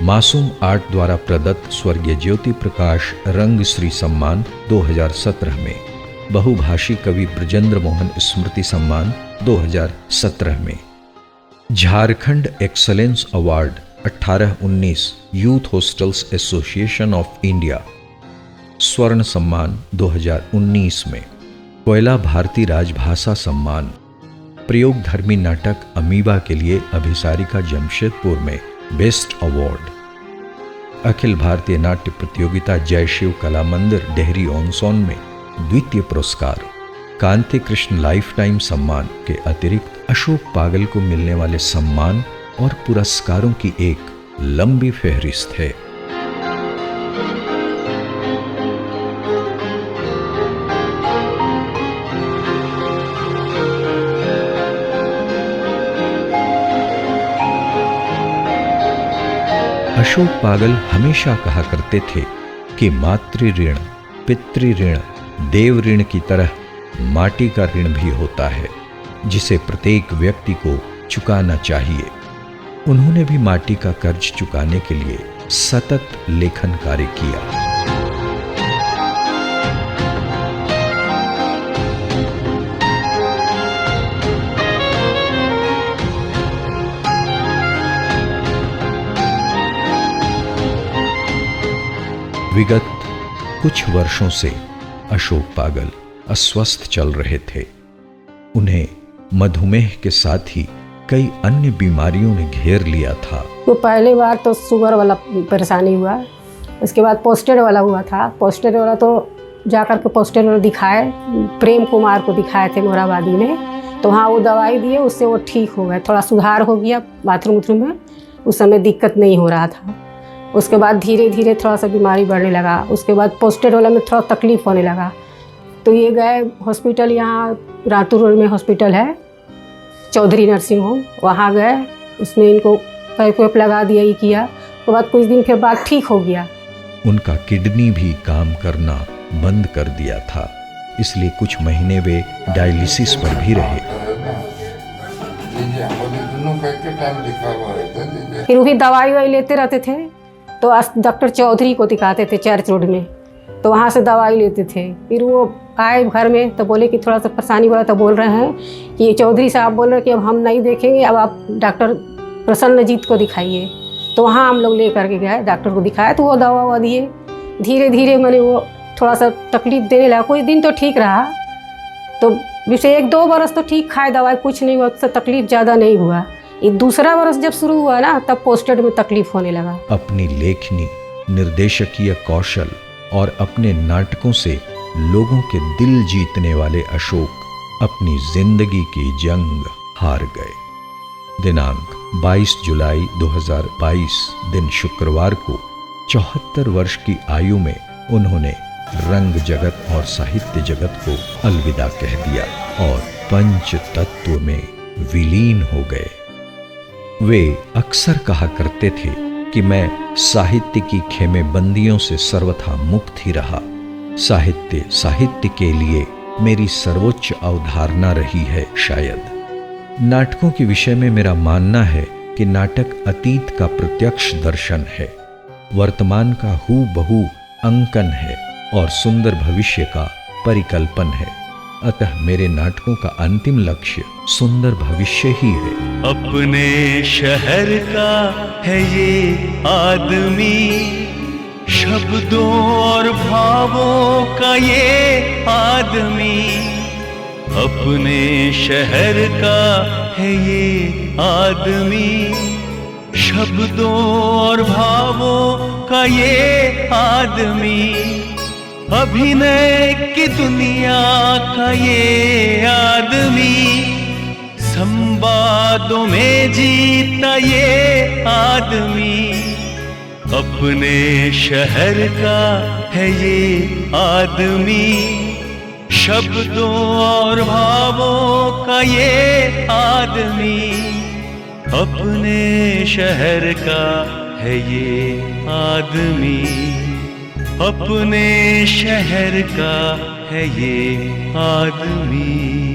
मासूम आर्ट द्वारा प्रदत्त स्वर्गीय ज्योति प्रकाश रंगश्री सम्मान 2017 में, बहुभाषी कवि ब्रजेंद्र मोहन स्मृति सम्मान 2017 में, Jharkhand excellence award 18-19 youth hostels association of India स्वर्ण सम्मान 2019 में, कोयला भारती राजभाषा सम्मान, प्रयोगधर्मी नाटक अमीबा के लिए अभिसारिका जमशेदपुर में बेस्ट अवार्ड, अखिल भारतीय नाट्य प्रतियोगिता जय शिव कला मंदिर डेहरी ऑनसोन में द्वितीय पुरस्कार, कांति कृष्ण लाइफ टाइम सम्मान के अतिरिक्त अशोक पागल को मिलने वाले सम्मान और पुरस्कारों की एक लंबी फहरिस्त है। अशोक पागल हमेशा कहा करते थे कि मातृ ऋण, पितृ ऋण, देव ऋण की तरह माटी का ऋण भी होता है जिसे प्रत्येक व्यक्ति को चुकाना चाहिए। उन्होंने भी माटी का कर्ज चुकाने के लिए सतत लेखन कार्य किया। विगत कुछ वर्षों से अशोक पागल अस्वस्थ चल रहे थे। उन्हें मधुमेह के साथ ही कई अन्य बीमारियों ने घेर लिया था। तो पहली बार तो शुगर वाला परेशानी हुआ, उसके बाद पोस्टर वाला हुआ था। पोस्टर वाला तो जाकर के पोस्टर वाला दिखाए, प्रेम कुमार को दिखाए थे मोराबादी में, तो वहाँ वो दवाई दिए, उससे वो ठीक हो गए, थोड़ा सुधार हो गया बाथरूम में। उस समय दिक्कत नहीं हो रहा था। उसके बाद धीरे धीरे थोड़ा सा बीमारी बढ़ने लगा। उसके बाद पोस्टर वाला में थोड़ा तकलीफ होने लगा, तो ये गए हॉस्पिटल, यहाँ रातू रोड में हॉस्पिटल है, चौधरी नर्सिंग होम, वहाँ गए। उसमें इनको पाइप वाइप लगा दिया, ये किया। उसके बाद कुछ दिन के बाद ठीक हो गया। उनका किडनी भी काम करना बंद कर दिया था, इसलिए कुछ महीने वे डायलिसिस पर भी रहे। फिर वही दवाई वाई लेते रहते थे, तो डॉक्टर चौधरी को दिखाते थे चर्च रोड में, तो वहाँ से दवाई लेते थे। फिर वो आए घर में तो बोले कि थोड़ा सा परेशानी हुआ, तो बोल रहे हैं कि ये चौधरी साहब बोल रहे हैं कि अब हम नहीं देखेंगे, अब आप डॉक्टर प्रसन्नजीत को दिखाइए। तो वहाँ हम लोग ले करके गए, डॉक्टर को दिखाया, तो वो दवा ववा दिए। धीरे धीरे मैंने वो थोड़ा सा तकलीफ देने लगा। कुछ दिन तो ठीक रहा, तो जैसे 1-2 बरस तो ठीक खाए दवाई, कुछ नहीं हुआ, तो तकलीफ ज़्यादा नहीं हुआ। ये दूसरा बरस जब शुरू हुआ ना, तब पोस्टर में तकलीफ होने लगा। अपनी लेखनी, निर्देशकीय कौशल और अपने नाटकों से लोगों के दिल जीतने वाले अशोक अपनी जिंदगी की जंग हार गए। दिनांक 22 जुलाई 2022 दिन शुक्रवार को 74 वर्ष की आयु में उन्होंने रंग जगत और साहित्य जगत को अलविदा कह दिया और पंच तत्व में विलीन हो गए। वे अक्सर कहा करते थे कि मैं साहित्य की खेमे बंदियों से सर्वथा मुक्त ही रहा। साहित्य के लिए मेरी सर्वोच्च अवधारणा रही है। शायद नाटकों के विषय में मेरा मानना है कि नाटक अतीत का प्रत्यक्ष दर्शन है, वर्तमान का हूबहू अंकन है और सुंदर भविष्य का परिकल्पन है। अतः मेरे नाटकों का अंतिम लक्ष्य सुंदर भविष्य ही है। अपने शहर का है ये आदमी, शब्दों और भावों का ये आदमी। अपने शहर का है ये आदमी, शब्दों और भावों का ये आदमी। अभिनय की दुनिया का ये आदमी, संवादों में जीता ये आदमी। अपने शहर का है ये आदमी, शब्दों और भावों का ये आदमी। अपने शहर का है ये आदमी, अपने शहर का है ये आदमी।